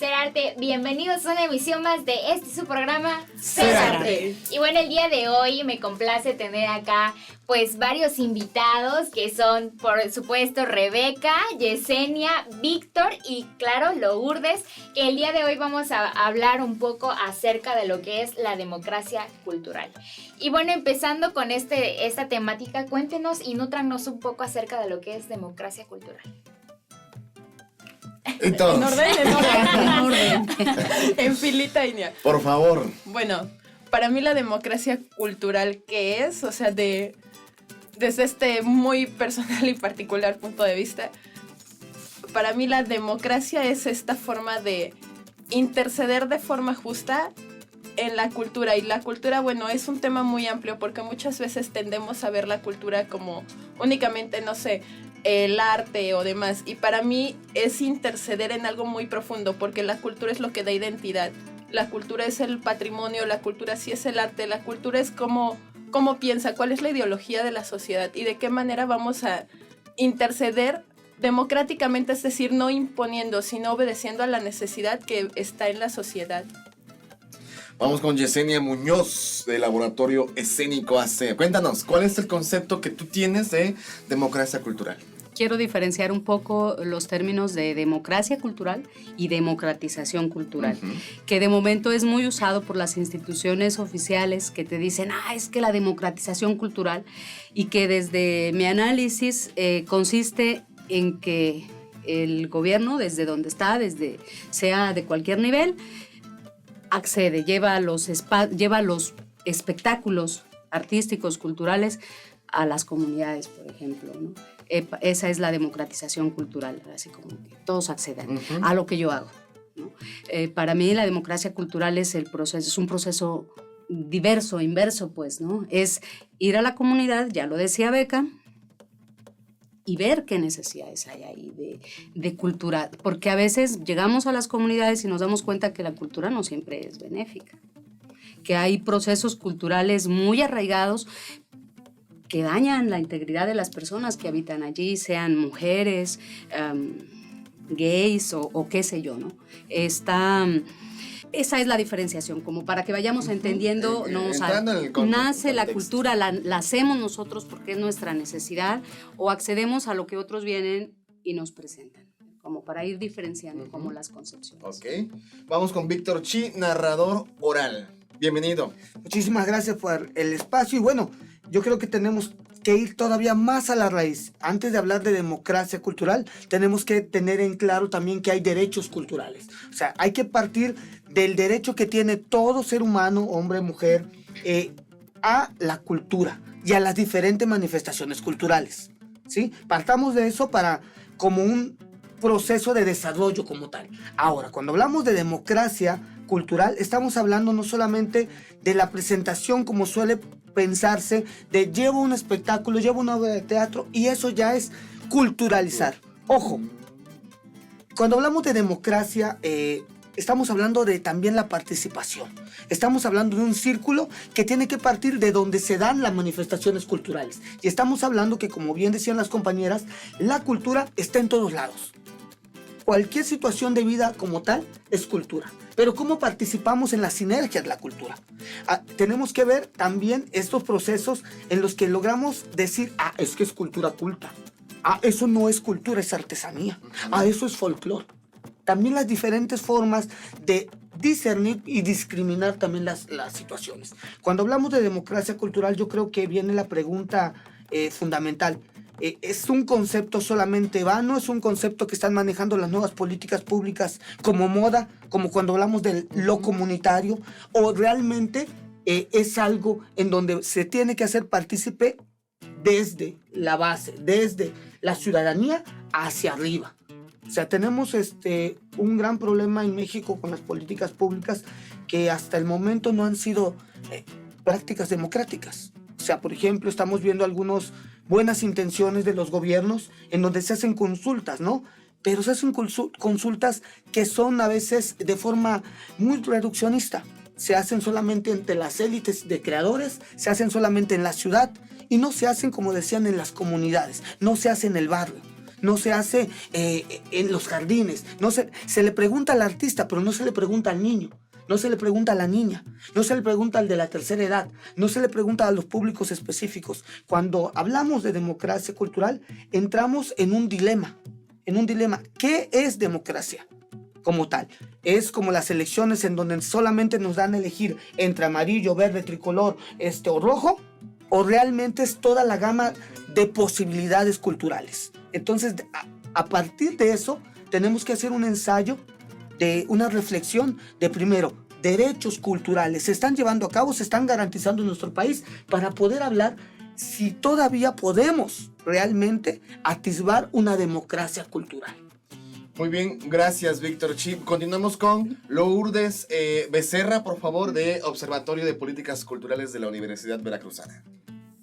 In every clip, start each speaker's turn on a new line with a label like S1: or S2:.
S1: Ser Arte, bienvenidos a una emisión más de su programa
S2: Ser Arte.
S1: Y bueno, el día de hoy me complace tener acá pues varios invitados que son, por supuesto, Rebeca, Yesenia, Víctor y claro, Lourdes, que el día de hoy vamos a hablar un poco acerca de lo que es la democracia cultural. Y bueno, empezando con esta temática, cuéntenos y nútranos un poco acerca de lo que es democracia cultural.
S2: Entonces,
S3: En orden. En filita india.
S2: por favor.
S3: Bueno, para mí la democracia cultural, ¿qué es? O sea, desde este muy personal y particular punto de vista, para mí la democracia es esta forma de interceder de forma justa en la cultura. Y la cultura, bueno, es un tema muy amplio porque muchas veces tendemos a ver la cultura como únicamente, no sé, el arte o demás, y para mí es interceder en algo muy profundo, porque la cultura es lo que da identidad, la cultura es el patrimonio, la cultura sí es el arte, la cultura es cómo piensa, cuál es la ideología de la sociedad y de qué manera vamos a interceder democráticamente, es decir, no imponiendo, sino obedeciendo a la necesidad que está en la sociedad.
S2: Vamos con Yesenia Muñoz, del Laboratorio Escénico AC. Cuéntanos, ¿cuál es el concepto que tú tienes de democracia cultural?
S4: Quiero diferenciar un poco los términos de democracia cultural y democratización cultural, que de momento es muy usado por las instituciones oficiales que te dicen, es que la democratización cultural, y que desde mi análisis consiste en que el gobierno, desde donde está, sea de cualquier nivel, accede, lleva los espectáculos artísticos, culturales a las comunidades, por ejemplo, ¿no? Esa es la democratización cultural, así como que todos accedan a lo que yo hago, ¿no? Para mí la democracia cultural es un proceso diverso, inverso, pues, ¿no? Es ir a la comunidad, ya lo decía Beca, y ver qué necesidades hay ahí de cultura, porque a veces llegamos a las comunidades y nos damos cuenta que la cultura no siempre es benéfica, que hay procesos culturales muy arraigados que dañan la integridad de las personas que habitan allí, sean mujeres, gays o qué sé yo, ¿no? Esa es la diferenciación, como para que vayamos entendiendo, nace la cultura, la hacemos nosotros porque es nuestra necesidad, o accedemos a lo que otros vienen y nos presentan, como para ir diferenciando como las concepciones.
S2: Ok, vamos con Víctor Chi, narrador oral. Bienvenido.
S5: Muchísimas gracias por el espacio y bueno, yo creo que tenemos que ir todavía más a la raíz. Antes de hablar de democracia cultural, tenemos que tener en claro también que hay derechos culturales. O sea, hay que partir del derecho que tiene todo ser humano, hombre, mujer, a la cultura y a las diferentes manifestaciones culturales, ¿sí? Partamos de eso como un proceso de desarrollo como tal. Ahora, cuando hablamos de democracia cultural, estamos hablando no solamente de la presentación como suele pensarse, de llevo un espectáculo, llevo una obra de teatro, y eso ya es culturalizar. Ojo, cuando hablamos de democracia, estamos hablando de también la participación. Estamos hablando de un círculo que tiene que partir de donde se dan las manifestaciones culturales. Y estamos hablando que, como bien decían las compañeras, la cultura está en todos lados. Cualquier situación de vida como tal es cultura. Pero ¿cómo participamos en la sinergia de la cultura? Tenemos que ver también estos procesos en los que logramos decir, es que es cultura culta. Eso no es cultura, es artesanía. Eso es folclore. También las diferentes formas de discernir y discriminar también las situaciones. Cuando hablamos de democracia cultural, yo creo que viene la pregunta fundamental. ¿Es un concepto solamente vano? ¿Es un concepto que están manejando las nuevas políticas públicas como moda, como cuando hablamos de lo comunitario? ¿O realmente es algo en donde se tiene que hacer partícipe desde la base, desde la ciudadanía hacia arriba? O sea, tenemos un gran problema en México con las políticas públicas que hasta el momento no han sido prácticas democráticas. O sea, por ejemplo, estamos viendo algunas buenas intenciones de los gobiernos en donde se hacen consultas, ¿no? Pero se hacen consultas que son a veces de forma muy reduccionista. Se hacen solamente entre las élites de creadores, se hacen solamente en la ciudad y no se hacen, como decían, en las comunidades, no se hace en el barrio. no se hace en los jardines, se le pregunta al artista, pero no se le pregunta al niño. No se le pregunta a la niña, no se le pregunta al de la tercera edad, no se le pregunta a los públicos específicos. Cuando hablamos de democracia cultural, entramos en un dilema. ¿Qué es democracia como tal? Es como las elecciones en donde solamente nos dan a elegir entre amarillo, verde, tricolor, o rojo, o realmente es toda la gama de posibilidades culturales. Entonces, a partir de eso, tenemos que hacer un ensayo de una reflexión de, primero, derechos culturales se están llevando a cabo, se están garantizando en nuestro país para poder hablar si todavía podemos realmente atisbar una democracia cultural.
S2: Muy bien, gracias Víctor Chip. Continuamos con Lourdes Becerra, por favor, de Observatorio de Políticas Culturales de la Universidad Veracruzana.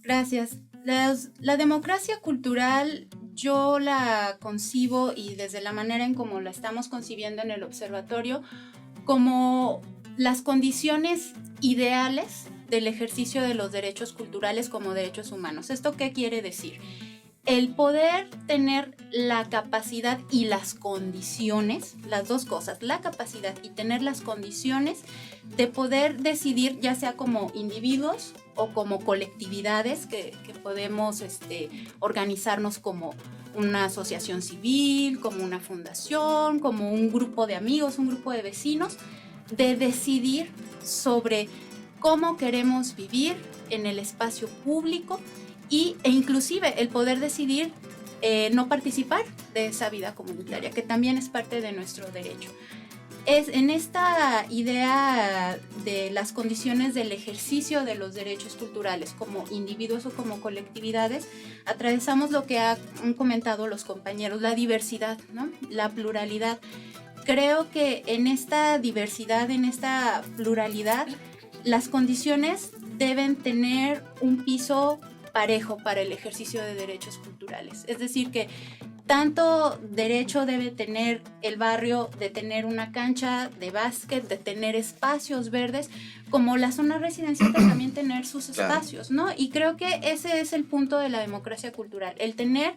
S6: Gracias. La democracia cultural yo la concibo, y desde la manera en cómo la estamos concibiendo en el observatorio, como las condiciones ideales del ejercicio de los derechos culturales como derechos humanos. ¿Esto qué quiere decir? El poder tener la capacidad y las condiciones, las dos cosas, la capacidad y tener las condiciones de poder decidir, ya sea como individuos o como colectividades que podemos organizarnos como una asociación civil, como una fundación, como un grupo de amigos, un grupo de vecinos, de decidir sobre cómo queremos vivir en el espacio público e inclusive el poder decidir no participar de esa vida comunitaria, que también es parte de nuestro derecho. Es en esta idea de las condiciones del ejercicio de los derechos culturales como individuos o como colectividades, atravesamos lo que han comentado los compañeros, la diversidad, ¿no? La pluralidad. Creo que en esta diversidad, en esta pluralidad, las condiciones deben tener un piso parejo para el ejercicio de derechos culturales. Es decir, que tanto derecho debe tener el barrio de tener una cancha de básquet, de tener espacios verdes, como la zona residencial de también tener sus espacios, ¿no? Y creo que ese es el punto de la democracia cultural, el tener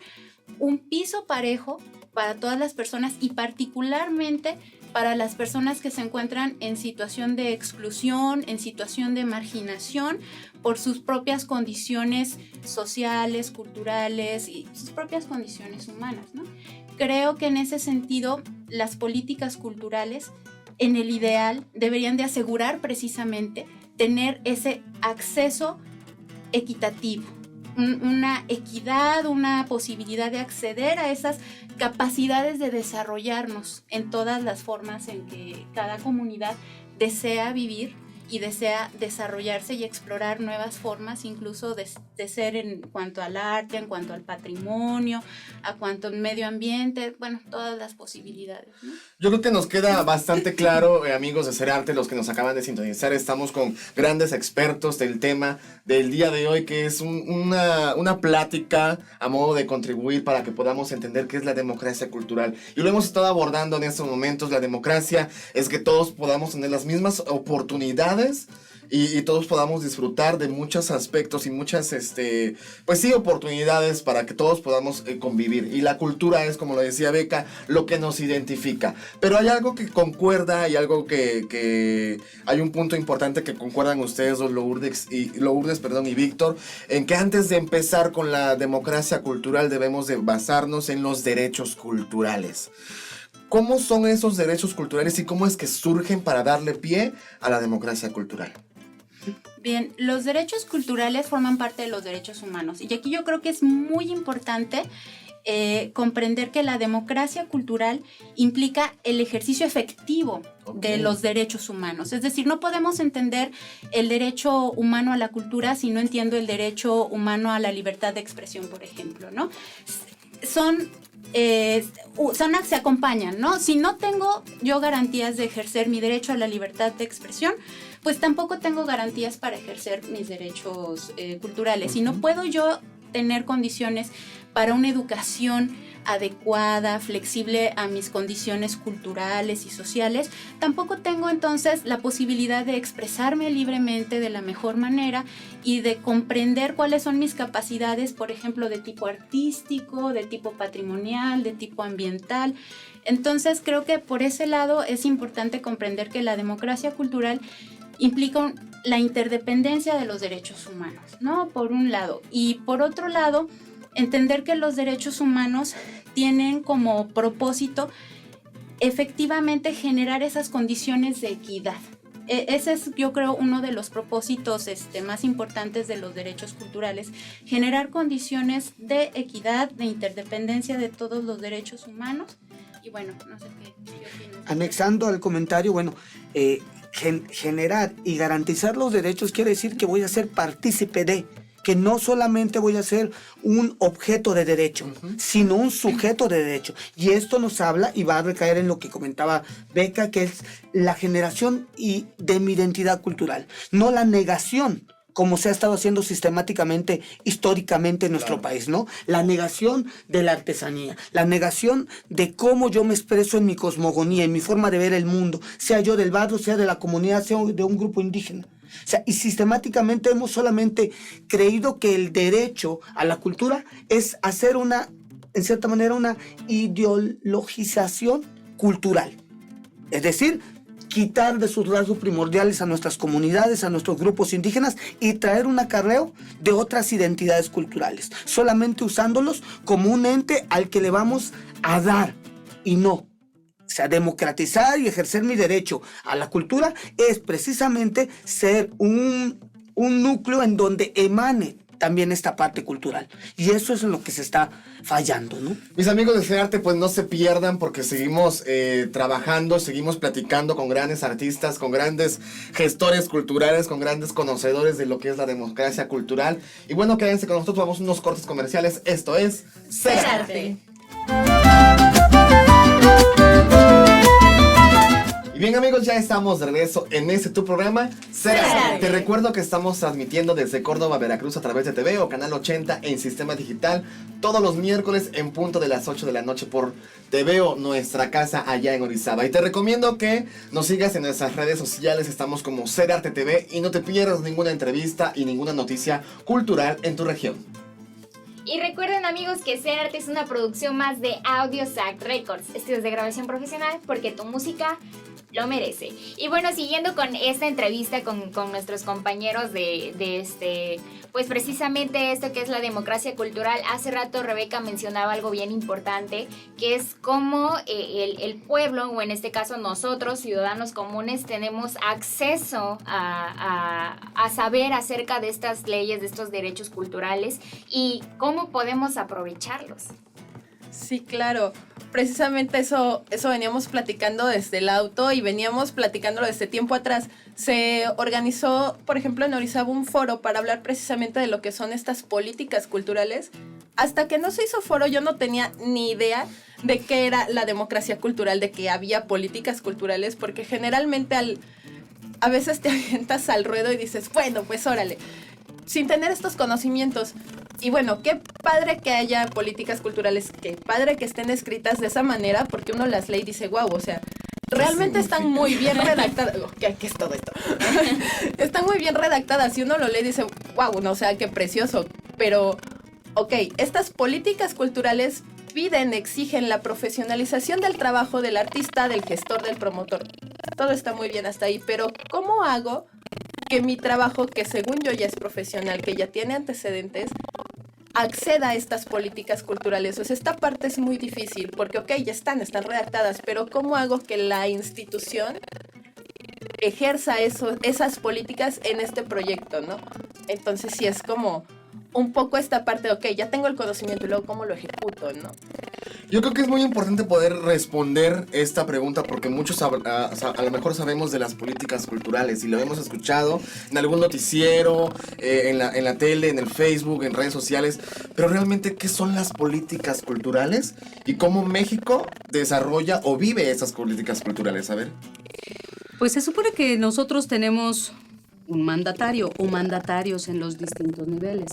S6: un piso parejo para todas las personas y particularmente para las personas que se encuentran en situación de exclusión, en situación de marginación por sus propias condiciones sociales, culturales y sus propias condiciones humanas, ¿no? Creo que en ese sentido las políticas culturales en el ideal deberían de asegurar precisamente tener ese acceso equitativo, una equidad, una posibilidad de acceder a esas capacidades de desarrollarnos en todas las formas en que cada comunidad desea vivir y desea desarrollarse y explorar nuevas formas, incluso de ser en cuanto al arte, en cuanto al patrimonio, a cuanto al medio ambiente, bueno, todas las posibilidades, ¿no?
S2: Yo creo que nos queda bastante claro, amigos de Ser Arte, los que nos acaban de sintonizar, estamos con grandes expertos del tema del día de hoy, que es una plática a modo de contribuir para que podamos entender qué es la democracia cultural. Y lo hemos estado abordando en estos momentos. La democracia es que todos podamos tener las mismas oportunidades y todos podamos disfrutar de muchos aspectos y muchas, pues sí, oportunidades para que todos podamos convivir. Y la cultura es, como lo decía Beca, lo que nos identifica. Pero hay algo que concuerda, hay algo que hay un punto importante que concuerdan ustedes dos, Lourdes y Víctor, en que antes de empezar con la democracia cultural debemos de basarnos en los derechos culturales. ¿Cómo son esos derechos culturales y cómo es que surgen para darle pie a la democracia cultural?
S6: Bien, los derechos culturales forman parte de los derechos humanos. Y aquí yo creo que es muy importante comprender que la democracia cultural implica el ejercicio efectivo de los derechos humanos. Es decir, no podemos entender el derecho humano a la cultura si no entiendo el derecho humano a la libertad de expresión, por ejemplo, ¿no? Se acompañan, ¿no? Si no tengo yo garantías de ejercer mi derecho a la libertad de expresión, pues tampoco tengo garantías para ejercer mis derechos culturales. Y no puedo yo tener condiciones para una educación adecuada, flexible a mis condiciones culturales y sociales, tampoco tengo entonces la posibilidad de expresarme libremente de la mejor manera y de comprender cuáles son mis capacidades, por ejemplo, de tipo artístico, de tipo patrimonial, de tipo ambiental. Entonces creo que por ese lado es importante comprender que la democracia cultural implica la interdependencia de los derechos humanos, ¿no? Por un lado. Y por otro lado, entender que los derechos humanos tienen como propósito efectivamente generar esas condiciones de equidad. Ese es, yo creo, uno de los propósitos más importantes de los derechos culturales, generar condiciones de equidad, de interdependencia de todos los derechos humanos. Y bueno, no sé qué opinas.
S5: Anexando al comentario, bueno, generar y garantizar los derechos quiere decir que voy a ser partícipe de, que no solamente voy a ser un objeto de derecho, sino un sujeto de derecho. Y esto nos habla y va a recaer en lo que comentaba Beca, que es la generación de mi identidad cultural, no la negación, como se ha estado haciendo sistemáticamente, históricamente en nuestro país, ¿no? La negación de la artesanía, la negación de cómo yo me expreso en mi cosmogonía, en mi forma de ver el mundo, sea yo del barrio, sea de la comunidad, sea de un grupo indígena. O sea, y sistemáticamente hemos solamente creído que el derecho a la cultura es hacer en cierta manera, una ideologización cultural. Es decir, quitar de sus rasgos primordiales a nuestras comunidades, a nuestros grupos indígenas y traer un acarreo de otras identidades culturales, solamente usándolos como un ente al que le vamos a dar y no. O sea, democratizar y ejercer mi derecho a la cultura es precisamente ser un núcleo en donde emane también esta parte cultural. Y eso es en lo que se está fallando, ¿no?
S2: Mis amigos de CEARTE, pues no se pierdan porque seguimos trabajando, seguimos platicando con grandes artistas, con grandes gestores culturales, con grandes conocedores de lo que es la democracia cultural. Y bueno, quédense con nosotros, vamos a unos cortes comerciales. Esto es CEARTE. Y bien, amigos, ya estamos de regreso en tu programa CEARTE. Te recuerdo que estamos transmitiendo desde Córdoba, Veracruz a través de TV o Canal 80 en Sistema Digital todos los miércoles en punto de las 8 de la noche por TV o Nuestra Casa allá en Orizaba. Y te recomiendo que nos sigas en nuestras redes sociales, estamos como CEARTE TV y no te pierdas ninguna entrevista y ninguna noticia cultural en tu región.
S1: Y recuerden, amigos, que CEARTE es una producción más de AudioSac Records, estudios de grabación profesional, porque tu música lo merece. Y bueno, siguiendo con esta entrevista con nuestros compañeros pues precisamente esto que es la democracia cultural, hace rato Rebeca mencionaba algo bien importante, que es cómo el pueblo, o en este caso nosotros, ciudadanos comunes, tenemos acceso a saber acerca de estas leyes, de estos derechos culturales y cómo podemos aprovecharlos.
S3: Sí, claro. Precisamente eso veníamos platicando desde el auto y veníamos platicándolo desde tiempo atrás. Se organizó, por ejemplo, en Orizaba un foro para hablar precisamente de lo que son estas políticas culturales. Hasta que no se hizo foro yo no tenía ni idea de qué era la democracia cultural, de que había políticas culturales, porque generalmente a veces te avientas al ruedo y dices, bueno, pues órale, sin tener estos conocimientos. Y bueno, qué padre que haya políticas culturales, qué padre que estén escritas de esa manera, porque uno las lee y dice, wow, o sea, realmente están muy bien redactadas. ¿Qué es todo esto? Están muy bien redactadas y uno lo lee y dice, wow, no, o sea, qué precioso. Pero, ok, estas políticas culturales exigen la profesionalización del trabajo del artista, del gestor, del promotor. Todo está muy bien hasta ahí, pero ¿cómo hago que mi trabajo, que según yo ya es profesional, que ya tiene antecedentes, acceda a estas políticas culturales? O sea, esta parte es muy difícil, porque ok, ya están redactadas, pero ¿cómo hago que la institución ejerza esas políticas en este proyecto, ¿no? Entonces sí es como un poco esta parte de, ok, ya tengo el conocimiento y luego cómo lo ejecuto, ¿no?
S2: Yo creo que es muy importante poder responder esta pregunta porque muchos a lo mejor sabemos de las políticas culturales y lo hemos escuchado en algún noticiero, en la tele, en el Facebook, en redes sociales, pero realmente ¿qué son las políticas culturales? Y cómo México desarrolla o vive esas políticas culturales, a ver.
S4: Pues se supone que nosotros tenemos un mandatario o mandatarios en los distintos niveles.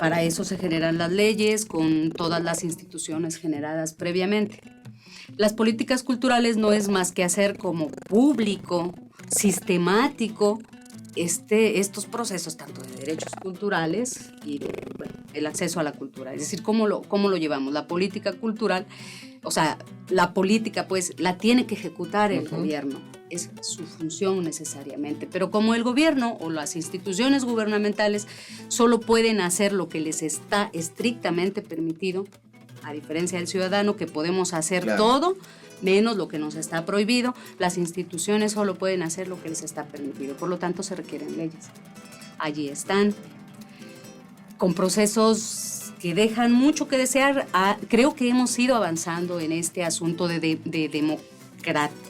S4: Para eso se generan las leyes con todas las instituciones generadas previamente. Las políticas culturales no es más que hacer como público, sistemático, estos procesos tanto de derechos culturales y de, el acceso a la cultura. Es decir, ¿cómo lo llevamos? La política cultural, o sea, la política pues la tiene que ejecutar el gobierno. Es su función necesariamente, pero como el gobierno o las instituciones gubernamentales solo pueden hacer lo que les está estrictamente permitido, a diferencia del ciudadano que podemos hacer todo menos lo que nos está prohibido, las instituciones solo pueden hacer lo que les está permitido, por lo tanto se requieren leyes. Allí están, con procesos que dejan mucho que desear. Creo que hemos ido avanzando en este asunto de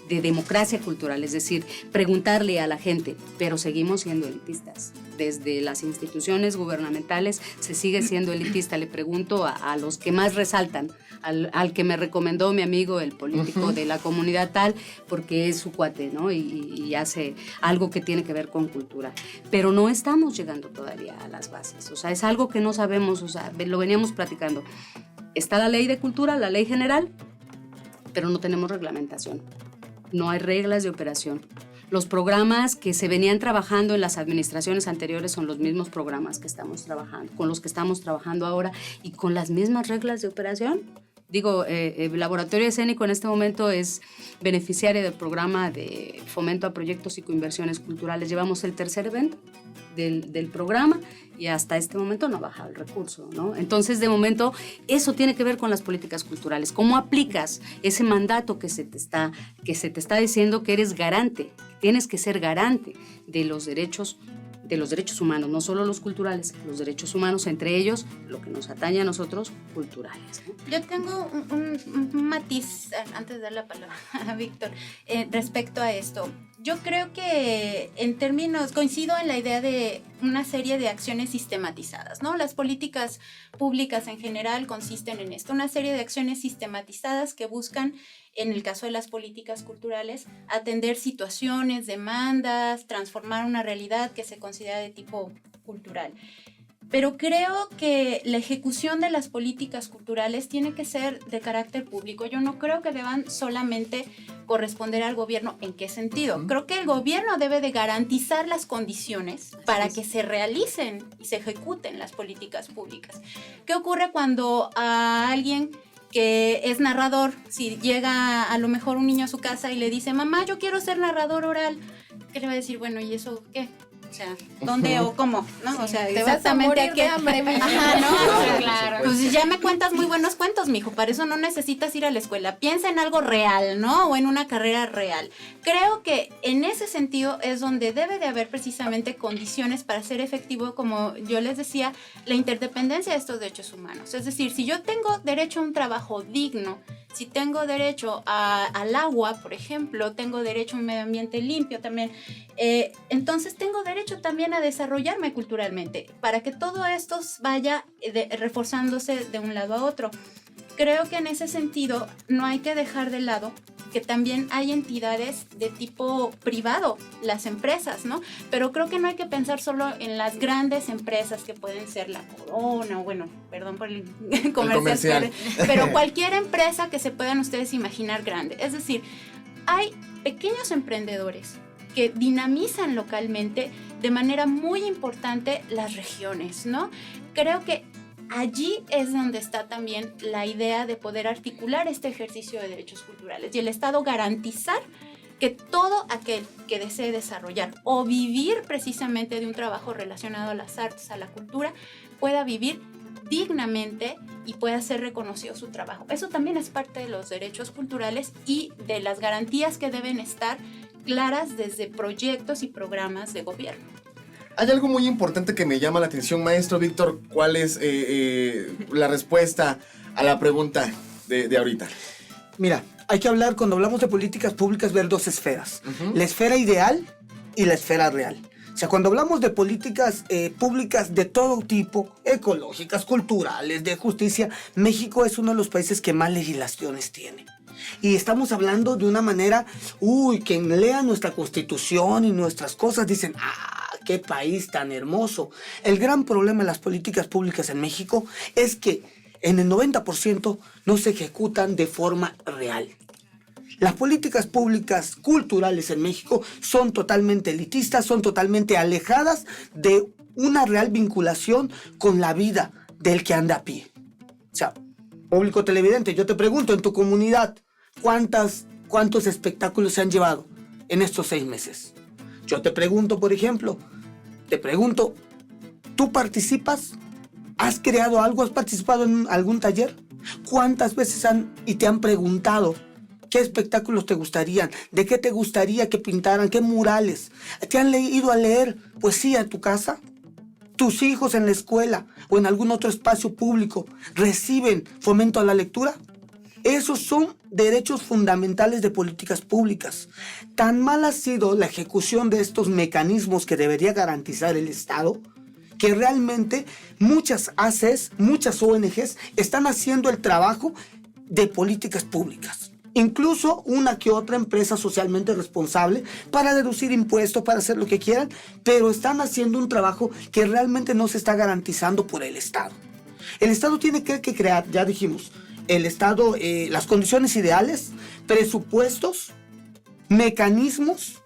S4: democracia cultural, es decir, preguntarle a la gente, pero seguimos siendo elitistas. Desde las instituciones gubernamentales se sigue siendo elitista. Le pregunto a los que más resaltan, al que me recomendó mi amigo, el político de la comunidad tal, porque es su cuate, ¿no? Y hace algo que tiene que ver con cultura. Pero no estamos llegando todavía a las bases. O sea, es algo que no sabemos, o sea, lo veníamos platicando. Está la ley de cultura, la ley general, pero no tenemos reglamentación. No hay reglas de operación. Los programas que se venían trabajando en las administraciones anteriores son los mismos programas que estamos trabajando, con los que estamos trabajando ahora y con las mismas reglas de operación. Digo, el Laboratorio Escénico en este momento es beneficiario del programa de fomento a proyectos y coinversiones culturales. Llevamos el tercer evento del programa y hasta este momento no ha bajado el recurso, ¿no? Entonces, de momento, eso tiene que ver con las políticas culturales. ¿Cómo aplicas ese mandato que se te está diciendo que eres garante, que tienes que ser garante de los derechos humanos, no solo los culturales, los derechos humanos, entre ellos lo que nos atañe a nosotros, culturales, ¿no?
S6: Yo tengo un matiz, antes de dar la palabra a Víctor, respecto a esto. Yo creo que coincido en la idea de una serie de acciones sistematizadas, ¿no? Las políticas públicas en general consisten en esto, una serie de acciones sistematizadas que buscan, en el caso de las políticas culturales, atender situaciones, demandas, transformar una realidad que se considera de tipo cultural. Pero creo que la ejecución de las políticas culturales tiene que ser de carácter público. Yo no creo que deban solamente corresponder al gobierno. ¿En qué sentido? Creo que el gobierno debe de garantizar las condiciones para que se realicen y se ejecuten las políticas públicas. ¿Qué ocurre cuando a alguien que es narrador, si llega a lo mejor un niño a su casa y le dice, mamá, yo quiero ser narrador oral? ¿Qué le va a decir? Bueno, ¿y eso qué? O sea, ¿dónde o cómo? ¿No? Sí, o sea, exactamente a qué hambre. Ajá, ¿no? Claro. Pues ya me cuentas muy buenos cuentos, mijo. Para eso no necesitas ir a la escuela. Piensa en algo real, ¿no? O en una carrera real. Creo que en ese sentido es donde debe de haber precisamente condiciones para ser efectivo, como yo les decía, la interdependencia de estos derechos humanos. Es decir, si yo tengo derecho a un trabajo digno, si tengo derecho al agua, por ejemplo, tengo derecho a un medio ambiente limpio también, entonces tengo derecho también a desarrollarme culturalmente, para que todo esto vaya reforzándose de un lado a otro. Creo que en ese sentido no hay que dejar de lado que también hay entidades de tipo privado, las empresas, ¿no? Pero creo que no hay que pensar solo en las grandes empresas que pueden ser la Corona, o bueno, perdón por el comercial, pero cualquier empresa que se puedan ustedes imaginar grande. Es decir, hay pequeños emprendedores que dinamizan localmente de manera muy importante las regiones, ¿no? Creo que allí es donde está también la idea de poder articular este ejercicio de derechos culturales y el Estado garantizar que todo aquel que desee desarrollar o vivir precisamente de un trabajo relacionado a las artes, a la cultura, pueda vivir dignamente y pueda ser reconocido su trabajo. Eso también es parte de los derechos culturales y de las garantías que deben estar claras desde proyectos y programas de gobierno.
S2: Hay algo muy importante que me llama la atención, maestro Víctor. ¿Cuál es la respuesta a la pregunta de ahorita?
S5: Mira, hay que hablar, cuando hablamos de políticas públicas, ver dos esferas. La esfera ideal y la esfera real. O sea, cuando hablamos de políticas públicas de todo tipo, ecológicas, culturales, de justicia, México es uno de los países que más legislaciones tiene. Y estamos hablando de una manera, quien lea nuestra Constitución y nuestras cosas dicen, qué país tan hermoso. El gran problema de las políticas públicas en México es que en el 90% no se ejecutan de forma real. Las políticas públicas culturales en México son totalmente elitistas, son totalmente alejadas de una real vinculación con la vida del que anda a pie. O sea, público televidente, yo te pregunto, en tu comunidad, ¿cuántos espectáculos se han llevado en estos 6 meses? Yo te pregunto, por ejemplo, ¿tú participas? ¿Has creado algo? ¿Has participado en algún taller? ¿Cuántas veces te han preguntado qué espectáculos te gustarían? ¿De qué te gustaría que pintaran? ¿Qué murales? ¿Te han ido a leer poesía en tu casa? ¿Tus hijos en la escuela o en algún otro espacio público reciben fomento a la lectura? Esos son derechos fundamentales de políticas públicas. Tan mal ha sido la ejecución de estos mecanismos que debería garantizar el Estado, que realmente muchas ACES, muchas ONGs están haciendo el trabajo de políticas públicas. Incluso una que otra empresa socialmente responsable para deducir impuestos, para hacer lo que quieran, pero están haciendo un trabajo que realmente no se está garantizando por el Estado. El Estado tiene que crear, ya dijimos, el Estado, las condiciones ideales, presupuestos, mecanismos,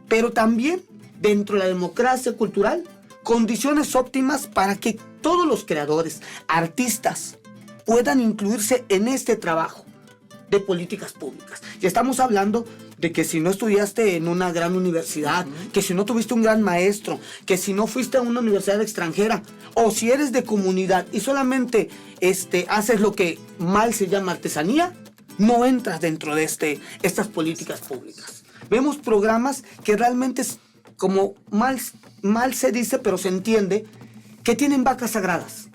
S5: pero también dentro de la democracia cultural, condiciones óptimas para que todos los creadores, artistas, puedan incluirse en este trabajo de políticas públicas. Y estamos hablando de que si no estudiaste en una gran universidad, que si no tuviste un gran maestro, que si no fuiste a una universidad extranjera, o si eres de comunidad y solamente haces lo que mal se llama artesanía, no entras dentro de estas políticas públicas. Vemos programas que realmente es como mal se dice, pero se entiende, que tienen vacas sagradas.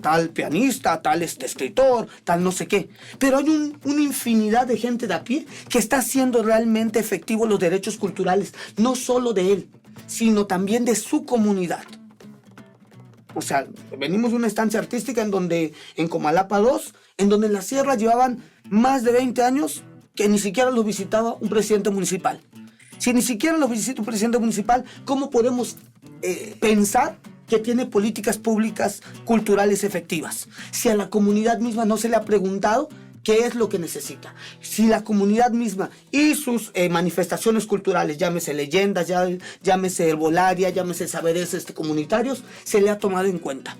S5: Tal pianista, tal escritor, tal no sé qué. Pero hay una infinidad de gente de a pie que está haciendo realmente efectivos los derechos culturales, no solo de él, sino también de su comunidad. O sea, venimos de una estancia artística en Comalapa 2, en donde en la sierra llevaban más de 20 años que ni siquiera los visitaba un presidente municipal. Si ni siquiera los visita un presidente municipal, ¿cómo podemos pensar que tiene políticas públicas culturales efectivas? Si a la comunidad misma no se le ha preguntado qué es lo que necesita. Si la comunidad misma y sus manifestaciones culturales, llámese leyendas, llámese herbolaria, llámese saberes comunitarios, se le ha tomado en cuenta.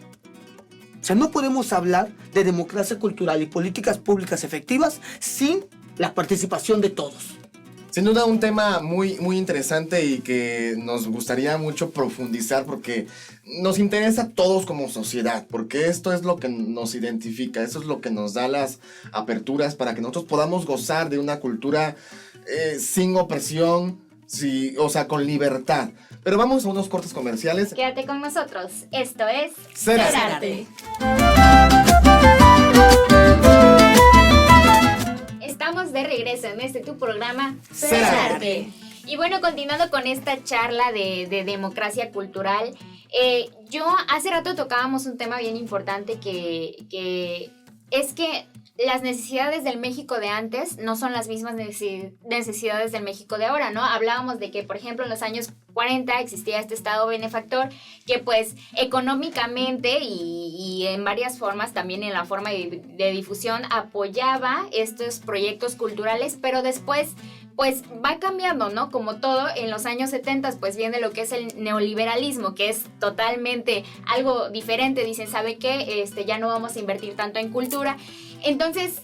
S5: O sea, no podemos hablar de democracia cultural y políticas públicas efectivas sin la participación de todos.
S2: Sin duda un tema muy, muy interesante y que nos gustaría mucho profundizar porque nos interesa a todos como sociedad, porque esto es lo que nos identifica, eso es lo que nos da las aperturas para que nosotros podamos gozar de una cultura sin opresión, con libertad. Pero vamos a unos cortes comerciales.
S1: Quédate con nosotros, esto es
S2: Ser
S1: Arte. Estamos de regreso en tu programa
S2: Ser Arte.
S1: Y bueno, continuando con esta charla de democracia cultural, yo hace rato tocábamos un tema bien importante que es que las necesidades del México de antes no son las mismas necesidades del México de ahora, ¿no? Hablábamos de que, por ejemplo, en los años 40 existía este estado benefactor que pues económicamente y en varias formas, también en la forma de difusión, apoyaba estos proyectos culturales, pero después pues va cambiando, ¿no? Como todo, en los años 70 pues viene lo que es el neoliberalismo, que es totalmente algo diferente. Dicen, ¿sabe qué? Ya no vamos a invertir tanto en cultura. Entonces,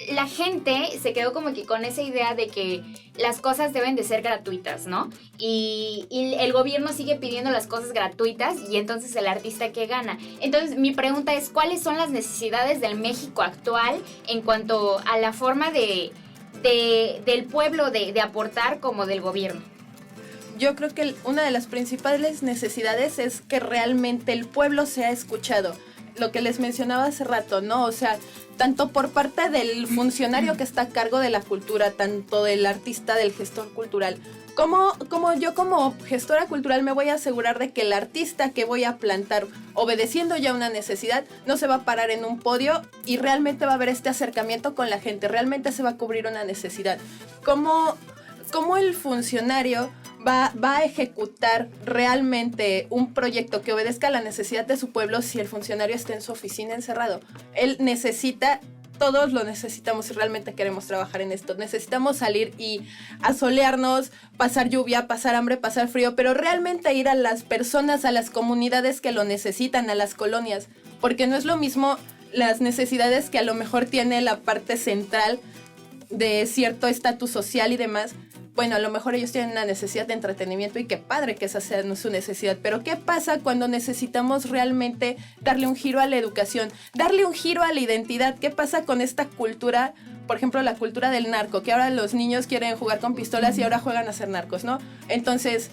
S1: la gente se quedó como que con esa idea de que las cosas deben de ser gratuitas, ¿no? Y el gobierno sigue pidiendo las cosas gratuitas y entonces el artista ¿qué gana? Entonces, mi pregunta es, ¿cuáles son las necesidades del México actual en cuanto a la forma del pueblo de aportar como del gobierno?
S3: Yo creo que una de las principales necesidades es que realmente el pueblo sea escuchado. Lo que les mencionaba hace rato, ¿no? O sea, tanto por parte del funcionario que está a cargo de la cultura, tanto del artista, del gestor cultural, como yo como gestora cultural me voy a asegurar de que el artista que voy a plantar, obedeciendo ya una necesidad, no se va a parar en un podio y realmente va a haber este acercamiento con la gente, realmente se va a cubrir una necesidad. Como el funcionario va a ejecutar realmente un proyecto que obedezca a la necesidad de su pueblo si el funcionario está en su oficina encerrado. Él necesita, todos lo necesitamos si realmente queremos trabajar en esto. Necesitamos salir y asolearnos, pasar lluvia, pasar hambre, pasar frío, pero realmente ir a las personas, a las comunidades que lo necesitan, a las colonias, porque no es lo mismo las necesidades que a lo mejor tiene la parte central de cierto estatus social y demás. Bueno, a lo mejor ellos tienen una necesidad de entretenimiento y qué padre que esa sea su necesidad, pero ¿qué pasa cuando necesitamos realmente darle un giro a la educación, darle un giro a la identidad? ¿Qué pasa con esta cultura, por ejemplo, la cultura del narco, que ahora los niños quieren jugar con pistolas y ahora juegan a ser narcos, ¿no? Entonces,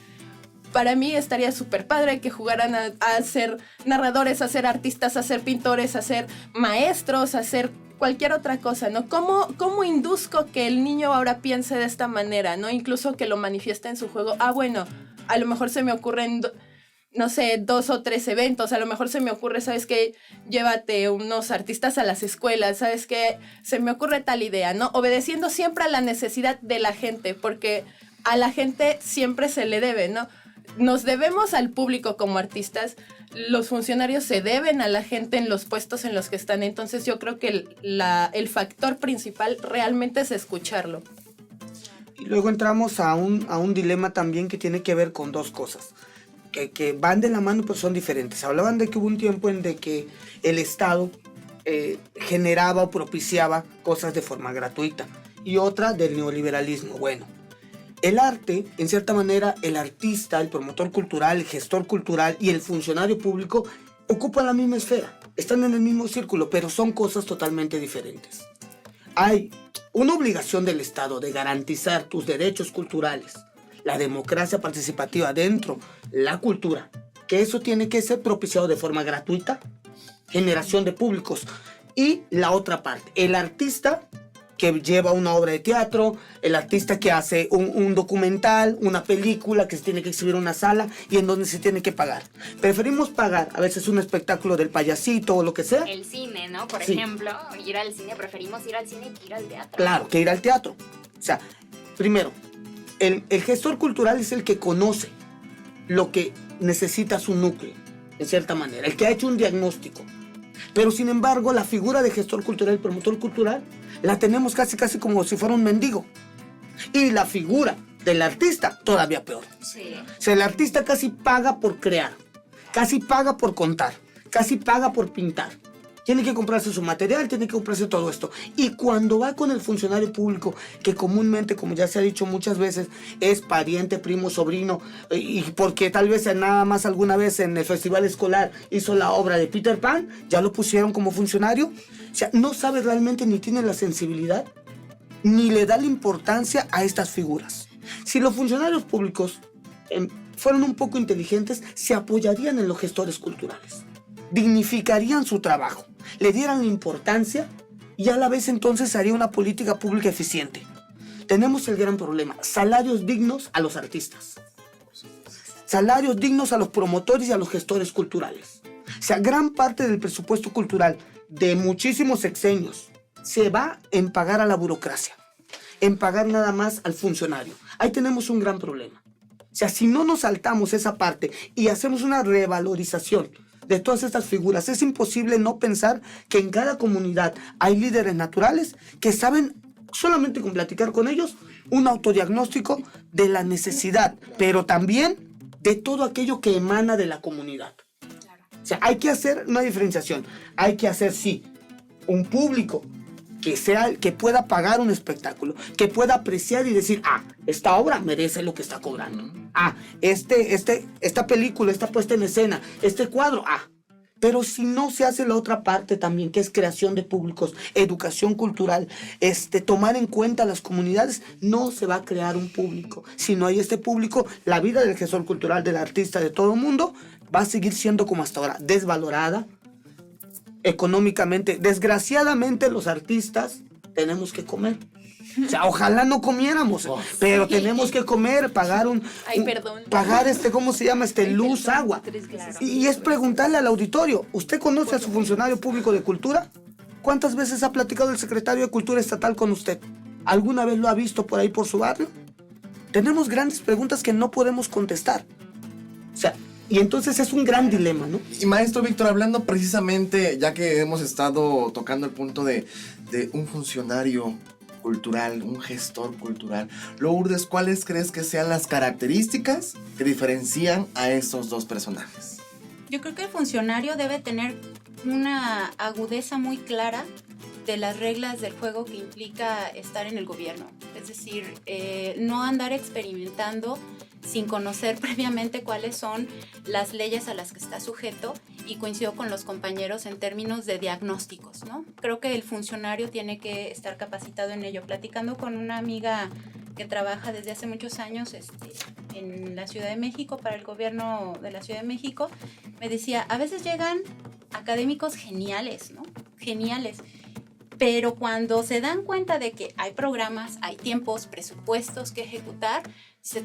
S3: para mí estaría súper padre que jugaran a ser narradores, a ser artistas, a ser pintores, a ser maestros, a ser cualquier otra cosa, ¿no? ¿Cómo induzco que el niño ahora piense de esta manera, ¿no? Incluso que lo manifieste en su juego. Ah, bueno, a lo mejor se me ocurren, no sé, 2 o 3 eventos. A lo mejor se me ocurre, ¿sabes qué? Llévate unos artistas a las escuelas, ¿sabes qué? Se me ocurre tal idea, ¿no? Obedeciendo siempre a la necesidad de la gente, porque a la gente siempre se le debe, ¿no? Nos debemos al público como artistas, los funcionarios se deben a la gente en los puestos en los que están, entonces yo creo que el factor principal realmente es escucharlo.
S5: Y luego entramos a un dilema también que tiene que ver con dos cosas, que van de la mano pero son diferentes. Hablaban de que hubo un tiempo en de que el Estado generaba o propiciaba cosas de forma gratuita y otra del neoliberalismo. Bueno, el arte, en cierta manera, el artista, el promotor cultural, el gestor cultural y el funcionario público ocupan la misma esfera, están en el mismo círculo, pero son cosas totalmente diferentes. Hay una obligación del Estado de garantizar tus derechos culturales, la democracia participativa dentro, la cultura, que eso tiene que ser propiciado de forma gratuita, generación de públicos, y la otra parte, el artista que lleva una obra de teatro, el artista que hace un documental, una película que se tiene que exhibir en una sala y en donde se tiene que pagar. Preferimos pagar a veces un espectáculo del payasito o lo que sea.
S1: El cine, ¿no? Por
S5: Sí.
S1: ejemplo, ir al cine, preferimos ir al cine que ir al teatro.
S5: Claro, que ir al teatro. O sea, primero, el gestor cultural es el que conoce lo que necesita su núcleo, en cierta manera, el que ha hecho un diagnóstico. Pero sin embargo, la figura de gestor cultural y promotor cultural la tenemos casi como si fuera un mendigo. Y la figura del artista todavía peor.
S1: Sí.
S5: O sea, el artista casi paga por crear, casi paga por contar, casi paga por pintar. Tiene que comprarse su material, tiene que comprarse todo esto. Y cuando va con el funcionario público, que comúnmente, como ya se ha dicho muchas veces, es pariente, primo, sobrino, y porque tal vez nada más alguna vez en el festival escolar hizo la obra de Peter Pan, ya lo pusieron como funcionario. O sea, no sabe realmente ni tiene la sensibilidad, ni le da la importancia a estas figuras. Si los funcionarios públicos fueran un poco inteligentes, se apoyarían en los gestores culturales, dignificarían su trabajo, le dieran la importancia y a la vez entonces haría una política pública eficiente. Tenemos el gran problema, salarios dignos a los artistas, salarios dignos a los promotores y a los gestores culturales. O sea, gran parte del presupuesto cultural de muchísimos sexenios se va en pagar a la burocracia, en pagar nada más al funcionario. Ahí tenemos un gran problema. O sea, si no nos saltamos esa parte y hacemos una revalorización de todas estas figuras, es imposible no pensar que en cada comunidad hay líderes naturales que saben, solamente con platicar con ellos, un autodiagnóstico de la necesidad, pero también de todo aquello que emana de la comunidad. O sea, hay que hacer una diferenciación. Hay que hacer, sí, un público que pueda pagar un espectáculo, que pueda apreciar y decir, esta obra merece lo que está cobrando. Esta película, esta puesta en escena, este cuadro, Pero si no se hace la otra parte también, que es creación de públicos, educación cultural, tomar en cuenta a las comunidades, no se va a crear un público. Si no hay este público, la vida del gestor cultural, del artista, de todo el mundo, va a seguir siendo como hasta ahora, desvalorada económicamente. Desgraciadamente los artistas tenemos que comer. O sea, ojalá no comiéramos, pero tenemos que comer, pagar pagar ¿cómo se llama? Luz, agua. Y es preguntarle al auditorio, ¿usted conoce a su funcionario público de cultura? ¿Cuántas veces ha platicado el secretario de Cultura Estatal con usted? ¿Alguna vez lo ha visto por ahí por su barrio? tenemos grandes preguntas que no podemos contestar. O sea, y entonces es un gran dilema, ¿no?
S2: Y maestro Víctor, hablando precisamente, ya que hemos estado tocando el punto de un funcionario cultural, un gestor cultural, Lourdes, ¿cuáles crees que sean las características que diferencian a estos dos personajes?
S6: Yo creo que el funcionario debe tener una agudeza muy clara de las reglas del juego que implica estar en el gobierno. Es decir, no andar experimentando sin conocer previamente cuáles son las leyes a las que está sujeto, y coincido con los compañeros en términos de diagnósticos, ¿no? Creo que el funcionario tiene que estar capacitado en ello. Platicando con una amiga que trabaja desde hace muchos años en la Ciudad de México, para el gobierno de la Ciudad de México, me decía, a veces llegan académicos geniales, ¿no? Geniales. Pero cuando se dan cuenta de que hay programas, hay tiempos, presupuestos que ejecutar,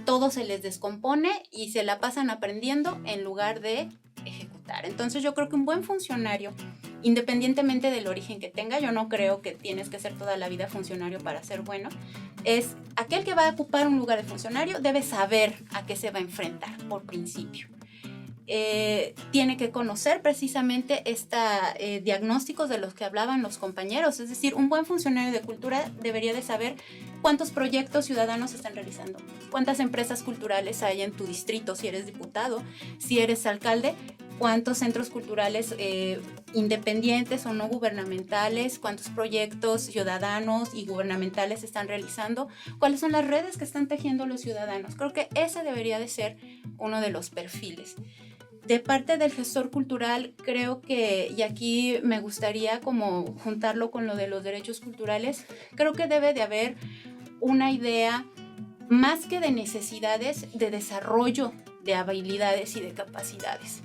S6: todo se les descompone y se la pasan aprendiendo en lugar de ejecutar. Entonces yo creo que un buen funcionario, independientemente del origen que tenga, yo no creo que tienes que ser toda la vida funcionario para ser bueno, es aquel que va a ocupar un lugar de funcionario debe saber a qué se va a enfrentar por principio. Tiene que conocer precisamente diagnósticos de los que hablaban los compañeros. Es decir, un buen funcionario de cultura debería de saber cuántos proyectos ciudadanos están realizando, cuántas empresas culturales hay en tu distrito si eres diputado, si eres alcalde, cuántos centros culturales independientes o no gubernamentales, cuántos proyectos ciudadanos y gubernamentales están realizando, cuáles son las redes que están tejiendo los ciudadanos. Creo que ese debería de ser uno de los perfiles. De parte del gestor cultural, creo que, y aquí me gustaría como juntarlo con lo de los derechos culturales, creo que debe de haber una idea más que de necesidades, de desarrollo de habilidades y de capacidades.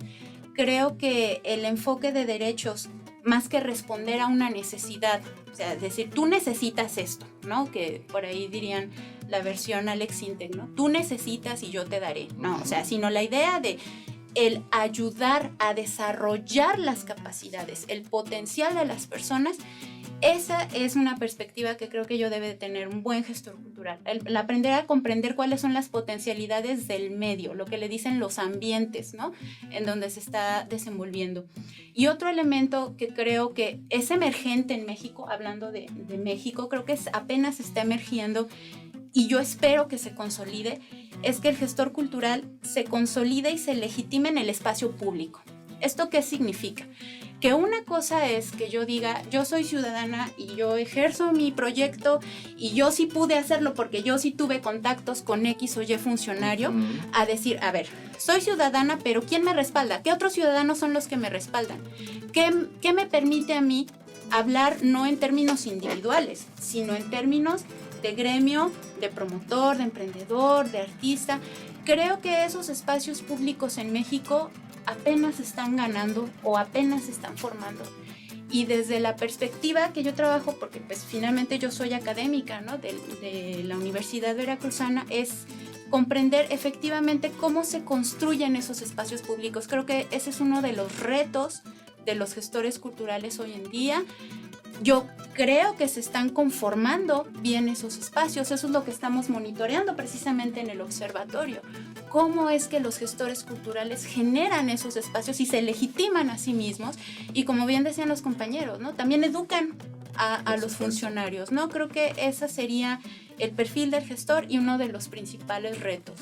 S6: Creo que el enfoque de derechos, más que responder a una necesidad, o sea, decir, tú necesitas esto, ¿no? Que por ahí dirían la versión Alex Sintek, ¿no? Tú necesitas y yo te daré, ¿no? O sea, sino la idea de el ayudar a desarrollar las capacidades, el potencial de las personas. Esa es una perspectiva que creo que yo debe de tener un buen gestor cultural. El aprender a comprender cuáles son las potencialidades del medio, lo que le dicen los ambientes, ¿no? En donde se está desenvolviendo. Y otro elemento que creo que es emergente en México, hablando de México, creo que apenas está emergiendo y yo espero que se consolide, es que el gestor cultural se consolide y se legitime en el espacio público. ¿Esto qué significa? Que una cosa es que yo diga, yo soy ciudadana y yo ejerzo mi proyecto y yo sí pude hacerlo porque yo sí tuve contactos con X o Y funcionario, a decir, a ver, soy ciudadana, pero ¿quién me respalda? ¿Qué otros ciudadanos son los que me respaldan? ¿Qué me permite a mí hablar no en términos individuales, sino en términos de gremio, de promotor, de emprendedor, de artista? Creo que esos espacios públicos en México apenas están ganando o apenas se están formando. Y desde la perspectiva que yo trabajo, porque pues finalmente yo soy académica, ¿no? de la Universidad Veracruzana, es comprender efectivamente cómo se construyen esos espacios públicos. Creo que ese es uno de los retos de los gestores culturales hoy en día. Yo creo que se están conformando bien esos espacios, eso es lo que estamos monitoreando precisamente en el observatorio. Cómo es que los gestores culturales generan esos espacios y se legitiman a sí mismos, y como bien decían los compañeros, ¿no? También educan a los funcionarios, ¿no? Creo que ese sería el perfil del gestor y uno de los principales retos.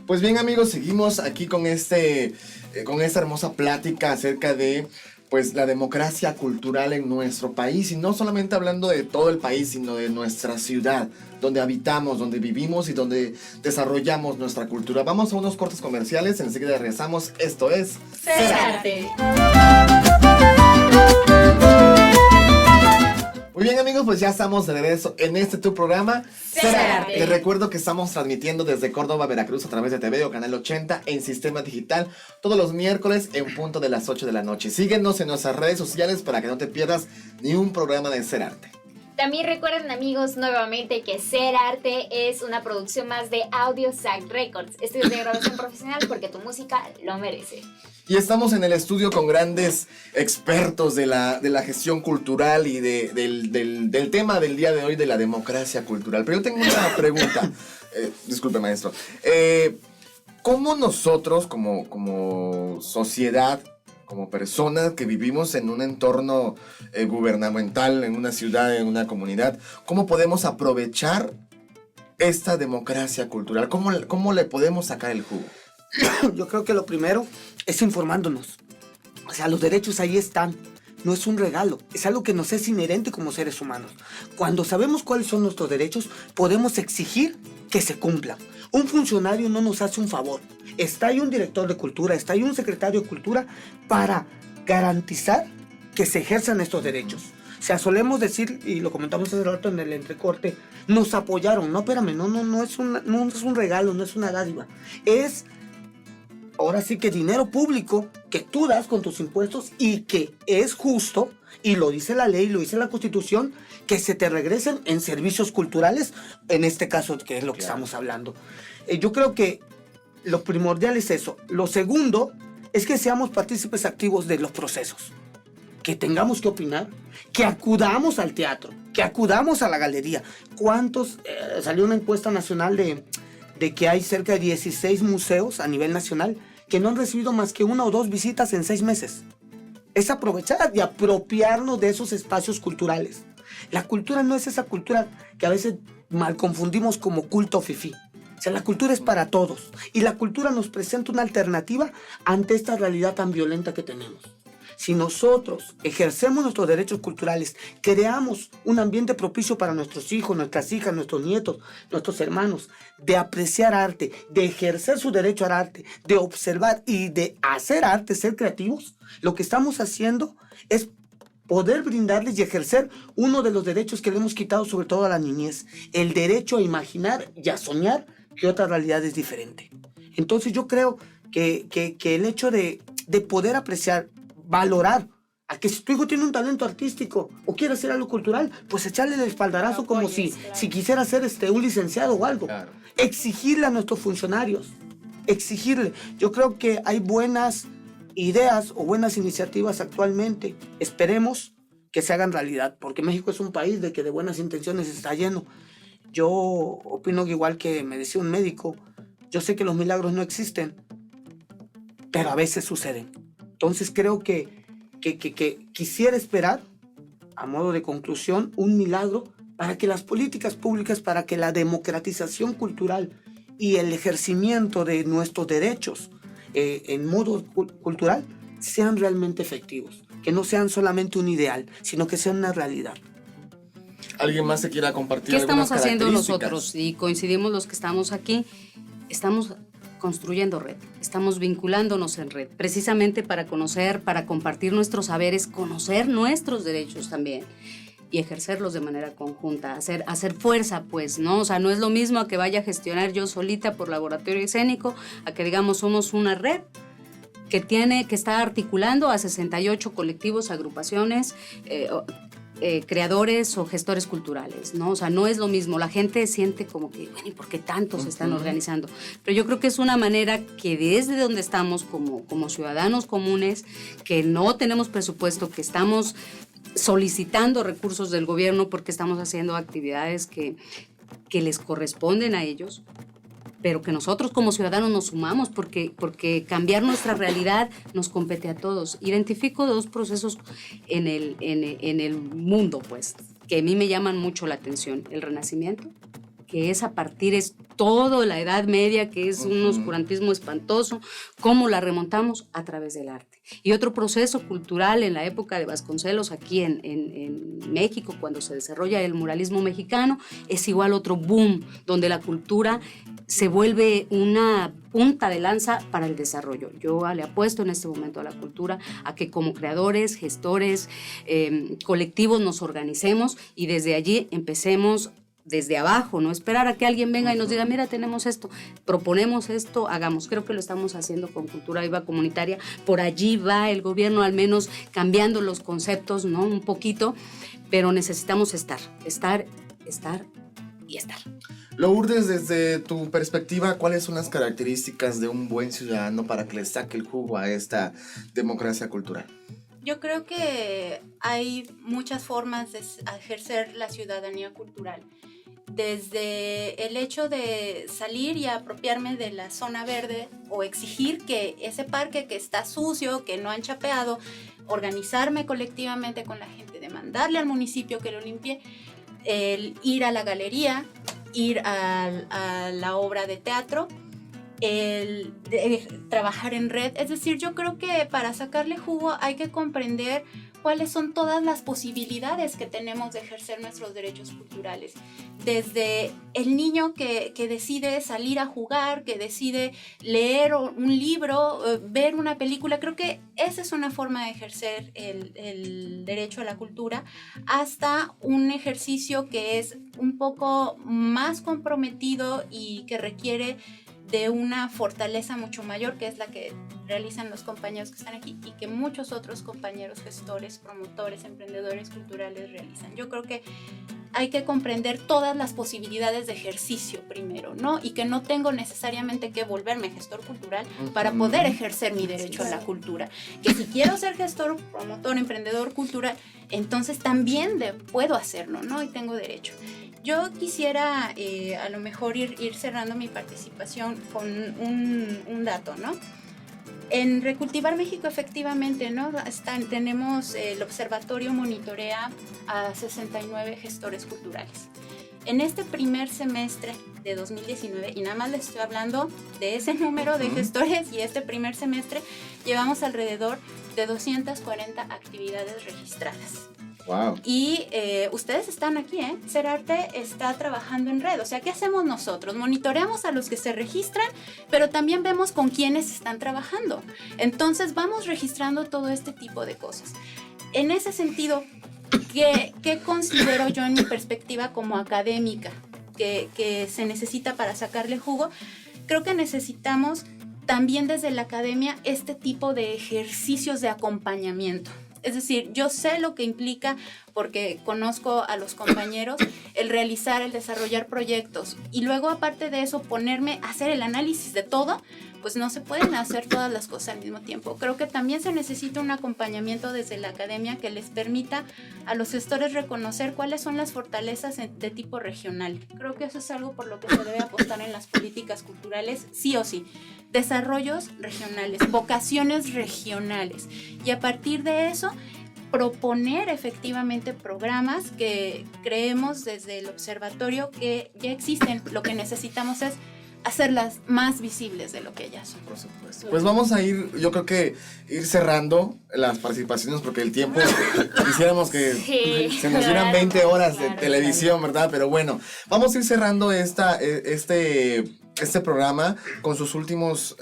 S2: Pues bien, amigos, seguimos aquí con esta hermosa plática acerca de pues la democracia cultural en nuestro país, y no solamente hablando de todo el país, sino de nuestra ciudad, donde habitamos, donde vivimos y donde desarrollamos nuestra cultura. Vamos a unos cortes comerciales, enseguida regresamos. Esto es
S1: Ser Arte.
S2: Muy bien, amigos, pues ya estamos de regreso en tu programa
S1: Ser Arte.
S2: Te recuerdo que estamos transmitiendo desde Córdoba, Veracruz, a través de TV o Canal 80 en Sistema Digital, todos los miércoles en punto de las 8 de la noche. Síguenos en nuestras redes sociales para que no te pierdas ni un programa de Ser Arte.
S1: También recuerden, amigos, nuevamente que Ser Arte es una producción más de Audio Sac Records, estudios de grabación profesional, porque tu música lo merece.
S2: Y estamos en el estudio con grandes expertos de la gestión cultural y del tema del día de hoy, de la democracia cultural. Pero yo tengo una pregunta. Disculpe, maestro. ¿Cómo nosotros, como sociedad, como personas que vivimos en un entorno gubernamental, en una ciudad, en una comunidad, cómo podemos aprovechar esta democracia cultural? ¿Cómo le podemos sacar el jugo?
S5: Yo creo que lo primero es informándonos. O sea, los derechos ahí están. No es un regalo, es algo que nos es inherente como seres humanos. Cuando sabemos cuáles son nuestros derechos, podemos exigir que se cumplan. Un funcionario no nos hace un favor. Está ahí un director de cultura, está ahí un secretario de cultura para garantizar que se ejerzan estos derechos. O sea, solemos decir, y lo comentamos hace rato en el entrecorte, nos apoyaron. No, espérame, no es un regalo, no es una dádiva. Es, ahora sí que dinero público que tú das con tus impuestos y que es justo, y lo dice la ley, lo dice la Constitución, que se te regresen en servicios culturales, en este caso, que es lo que estamos hablando. Yo creo que lo primordial es eso. Lo segundo es que seamos partícipes activos de los procesos, que tengamos que opinar, que acudamos al teatro, que acudamos a la galería. ¿Cuántos? Salió una encuesta nacional de que hay cerca de 16 museos a nivel nacional que no han recibido más que 1 o 2 visitas en 6 meses. Es aprovechar y apropiarnos de esos espacios culturales. La cultura no es esa cultura que a veces mal confundimos como culto fifí. O sea, la cultura es para todos. Y la cultura nos presenta una alternativa ante esta realidad tan violenta que tenemos. Si nosotros ejercemos nuestros derechos culturales, creamos un ambiente propicio para nuestros hijos, nuestras hijas, nuestros nietos, nuestros hermanos, de apreciar arte, de ejercer su derecho al arte, de observar y de hacer arte, ser creativos, lo que estamos haciendo es poder brindarles y ejercer uno de los derechos que le hemos quitado sobre todo a la niñez, el derecho a imaginar y a soñar que otra realidad es diferente. Entonces yo creo que el hecho de poder apreciar, valorar, a que si tu hijo tiene un talento artístico o quiere hacer algo cultural, pues echarle el espaldarazo como si quisiera ser un licenciado o algo.
S2: Claro.
S5: Exigirle a nuestros funcionarios, exigirle. Yo creo que hay buenas ideas o buenas iniciativas actualmente. Esperemos que se hagan realidad, porque México es un país de que de buenas intenciones está lleno. Yo opino que igual que me decía un médico, yo sé que los milagros no existen, pero a veces suceden. Entonces creo que quisiera esperar, a modo de conclusión, un milagro para que las políticas públicas, para que la democratización cultural y el ejercimiento de nuestros derechos en modo cultural sean realmente efectivos. Que no sean solamente un ideal, sino que sean una realidad.
S2: ¿Alguien más se quiera compartir?
S4: ¿Qué estamos
S2: algunas
S4: haciendo
S2: características?
S4: nosotros? Y coincidimos los que estamos aquí, estamos construyendo red, estamos vinculándonos en red, precisamente para conocer, para compartir nuestros saberes, conocer nuestros derechos también y ejercerlos de manera conjunta, hacer fuerza, pues, ¿no? O sea, no es lo mismo a que vaya a gestionar yo solita por laboratorio escénico, a que digamos somos una red que está articulando a 68 colectivos, agrupaciones, creadores o gestores culturales, ¿no? O sea, no es lo mismo. La gente siente como que, bueno, ¿y por qué tantos se están organizando? Pero yo creo que es una manera que desde donde estamos como ciudadanos comunes, que no tenemos presupuesto, que estamos solicitando recursos del gobierno porque estamos haciendo actividades que les corresponden a ellos, pero que nosotros como ciudadanos nos sumamos porque cambiar nuestra realidad nos compete a todos. Identifico 2 procesos en el mundo, pues, que a mí me llaman mucho la atención. El Renacimiento, que es toda la Edad Media, que es un oscurantismo espantoso, cómo la remontamos a través del arte. Y otro proceso cultural en la época de Vasconcelos, aquí en México, cuando se desarrolla el muralismo mexicano, es igual otro boom, donde la cultura se vuelve una punta de lanza para el desarrollo. Yo le apuesto en este momento a la cultura, a que como creadores, gestores, colectivos nos organicemos y desde allí empecemos desde abajo, no esperar a que alguien venga y nos diga, mira, tenemos esto, proponemos esto, hagamos. Creo que lo estamos haciendo con Cultura Viva Comunitaria. Por allí va el gobierno, al menos cambiando los conceptos, ¿no? Un poquito, pero necesitamos estar.
S2: Lourdes, desde tu perspectiva, ¿cuáles son las características de un buen ciudadano para que le saque el jugo a esta democracia cultural?
S6: Yo creo que hay muchas formas de ejercer la ciudadanía cultural. desde el hecho de salir y apropiarme de la zona verde o exigir que ese parque que está sucio, que no han chapeado, organizarme colectivamente con la gente, demandarle al municipio que lo limpie, el ir a la galería, ir a la obra de teatro, el trabajar en red. Es decir, yo creo que para sacarle jugo hay que comprender cuáles son todas las posibilidades que tenemos de ejercer nuestros derechos culturales. Desde el niño que decide salir a jugar, que decide leer un libro, ver una película, creo que esa es una forma de ejercer el derecho a la cultura, hasta un ejercicio que es un poco más comprometido y que requiere de una fortaleza mucho mayor, que es la que realizan los compañeros que están aquí y que muchos otros compañeros gestores, promotores, emprendedores culturales realizan. Yo creo que hay que comprender todas las posibilidades de ejercicio primero, ¿no? Y que no tengo necesariamente que volverme gestor cultural para poder ejercer mi derecho a la cultura. Que si quiero ser gestor, promotor, emprendedor cultural, entonces también puedo hacerlo, ¿no? Y tengo derecho. Yo quisiera a lo mejor ir cerrando mi participación con un dato, ¿no? En Recultivar México, efectivamente, ¿no? Tenemos el observatorio monitorea a 69 gestores culturales. En este primer semestre de 2019, y nada más les estoy hablando de ese número de gestores, y este primer semestre llevamos alrededor de 240 actividades registradas.
S2: Wow.
S6: Y ustedes están aquí, Ser Arte está trabajando en red. O sea, ¿qué hacemos nosotros? Monitoreamos a los que se registran, pero también vemos con quiénes están trabajando. Entonces vamos registrando todo este tipo de cosas. En ese sentido, ¿qué considero yo en mi perspectiva como académica que se necesita para sacarle jugo? Creo que necesitamos también desde la academia este tipo de ejercicios de acompañamiento. Es decir, yo sé lo que implica, porque conozco a los compañeros, el realizar, el desarrollar proyectos, y luego aparte de eso ponerme a hacer el análisis de todo, pues no se pueden hacer todas las cosas al mismo tiempo. Creo que también se necesita un acompañamiento desde la academia que les permita a los gestores reconocer cuáles son las fortalezas de tipo regional. Creo que eso es algo por lo que se debe apostar en las políticas culturales, sí o sí. Desarrollos regionales, vocaciones regionales, y a partir de eso proponer efectivamente programas que creemos desde el observatorio que ya existen. Lo que necesitamos es hacerlas más visibles de lo que ellas son.
S2: Por supuesto. Pues vamos a ir, yo creo que ir cerrando las participaciones, porque el tiempo quisiéramos que se nos dieran 20 horas de televisión, ¿verdad? Pero bueno, vamos a ir cerrando este programa con sus últimos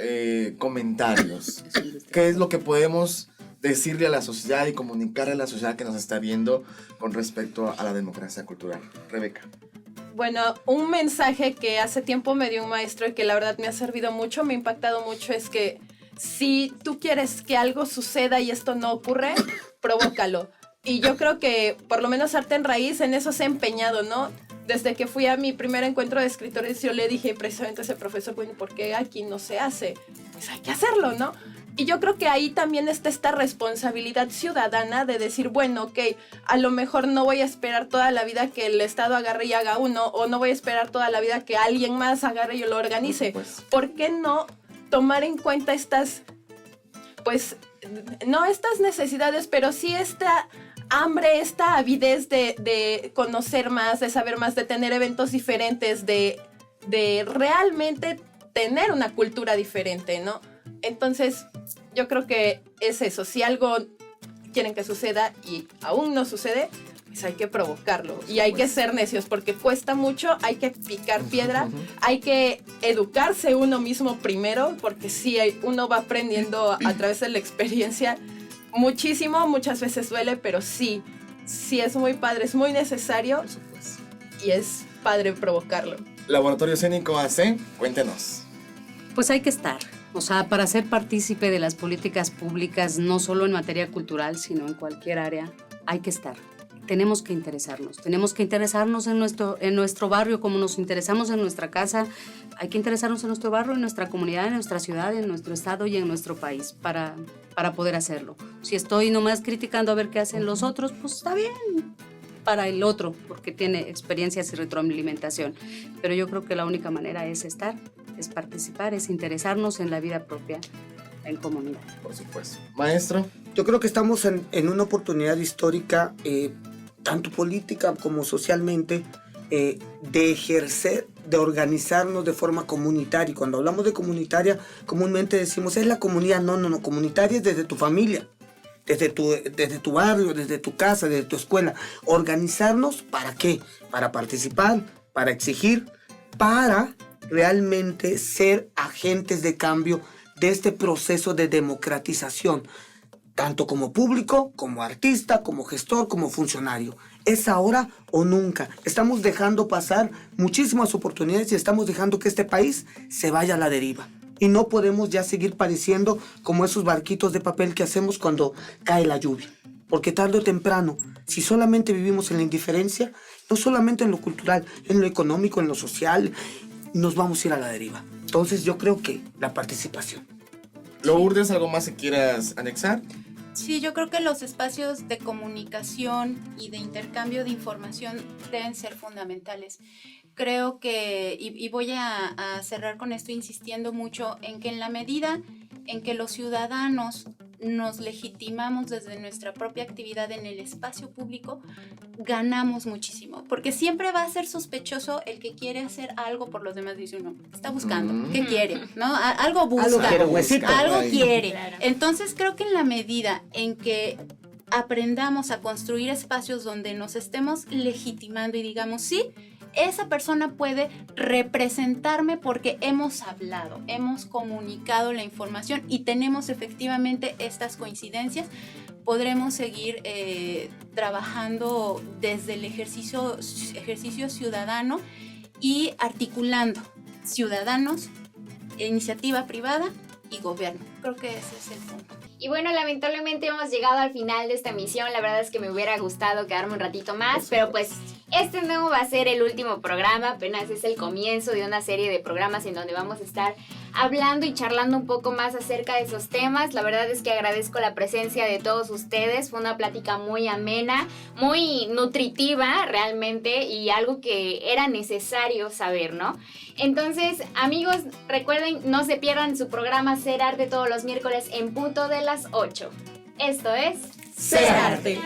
S2: comentarios. ¿Qué es lo que podemos decirle a la sociedad y comunicarle a la sociedad que nos está viendo con respecto a la democracia cultural? Rebeca.
S3: Bueno, un mensaje que hace tiempo me dio un maestro y que la verdad me ha servido mucho, me ha impactado mucho, es que si tú quieres que algo suceda y esto no ocurre, provócalo. Y yo creo que por lo menos Arte en Raíz en eso se ha empeñado, ¿no? Desde que fui a mi primer encuentro de escritores, yo le dije precisamente a ese profesor, bueno, ¿por qué aquí no se hace? Pues hay que hacerlo, ¿no? Y yo creo que ahí también está esta responsabilidad ciudadana de decir, bueno, ok, a lo mejor no voy a esperar toda la vida que el Estado agarre y haga uno, o no voy a esperar toda la vida que alguien más agarre y lo organice. ¿Por qué no tomar en cuenta estas, pues, no estas necesidades, pero sí esta hambre, esta avidez de conocer más, de saber más, de tener eventos diferentes, de realmente tener una cultura diferente, ¿no? Entonces, yo creo que es eso. Si algo quieren que suceda y aún no sucede, pues hay que provocarlo. Y hay que ser necios porque cuesta mucho, hay que picar piedra, hay que educarse uno mismo primero, porque sí, uno va aprendiendo a través de la experiencia muchísimo, muchas veces duele, pero sí es muy padre, es muy necesario y es padre provocarlo.
S2: Laboratorio Escénico AC, cuéntenos.
S4: Pues hay que estar. O sea, para ser partícipe de las políticas públicas, no solo en materia cultural, sino en cualquier área, hay que estar. Tenemos que interesarnos en nuestro barrio como nos interesamos en nuestra casa. Hay que interesarnos en nuestro barrio, en nuestra comunidad, en nuestra ciudad, en nuestro estado y en nuestro país para poder hacerlo. Si estoy nomás criticando a ver qué hacen los otros, pues está bien. para el otro, porque tiene experiencias y retroalimentación. Pero yo creo que la única manera es estar, es participar, es interesarnos en la vida propia en comunidad.
S2: Por supuesto. Maestro.
S5: Yo creo que estamos en una oportunidad histórica, tanto política como socialmente, de ejercer, de organizarnos de forma comunitaria. Y cuando hablamos de comunitaria, comúnmente decimos, es la comunidad. No, comunitaria es desde tu familia, desde tu barrio, desde tu casa, desde tu escuela. Organizarnos, ¿para qué? Para participar, para exigir, para realmente ser agentes de cambio de este proceso de democratización, tanto como público, como artista, como gestor, como funcionario. Es ahora o nunca. Estamos dejando pasar muchísimas oportunidades y estamos dejando que este país se vaya a la deriva. Y no podemos ya seguir pareciendo como esos barquitos de papel que hacemos cuando cae la lluvia. Porque tarde o temprano, si solamente vivimos en la indiferencia, no solamente en lo cultural, en lo económico, en lo social, nos vamos a ir a la deriva. Entonces yo creo que la participación.
S2: Lourdes, ¿algo más que quieras anexar?
S6: Sí, yo creo que los espacios de comunicación y de intercambio de información deben ser fundamentales. Creo que, y voy a cerrar con esto insistiendo mucho en que en la medida en que los ciudadanos nos legitimamos desde nuestra propia actividad en el espacio público, ganamos muchísimo, porque siempre va a ser sospechoso el que quiere hacer algo por los demás. Dice uno, está buscando, ¿qué quiere? ¿No? Algo busca,
S5: Algo quiere, huesito.
S6: algo quiere.
S1: Claro.
S6: Entonces creo que en la medida en que aprendamos a construir espacios donde nos estemos legitimando y digamos, sí, esa persona puede representarme porque hemos hablado, hemos comunicado la información y tenemos efectivamente estas coincidencias, podremos seguir trabajando desde el ejercicio ciudadano y articulando ciudadanos, iniciativa privada y gobierno. Creo que ese es el punto.
S1: Y bueno, lamentablemente hemos llegado al final de esta emisión. La verdad es que me hubiera gustado quedarme un ratito más, pero pues este no va a ser el último programa, apenas es el comienzo de una serie de programas en donde vamos a estar hablando y charlando un poco más acerca de esos temas. La verdad es que agradezco la presencia de todos ustedes, fue una plática muy amena, muy nutritiva realmente y algo que era necesario saber, ¿no? Entonces, amigos, recuerden, no se pierdan su programa Ser Arte todos los miércoles en punto de las 8. Esto es
S3: Ser Arte.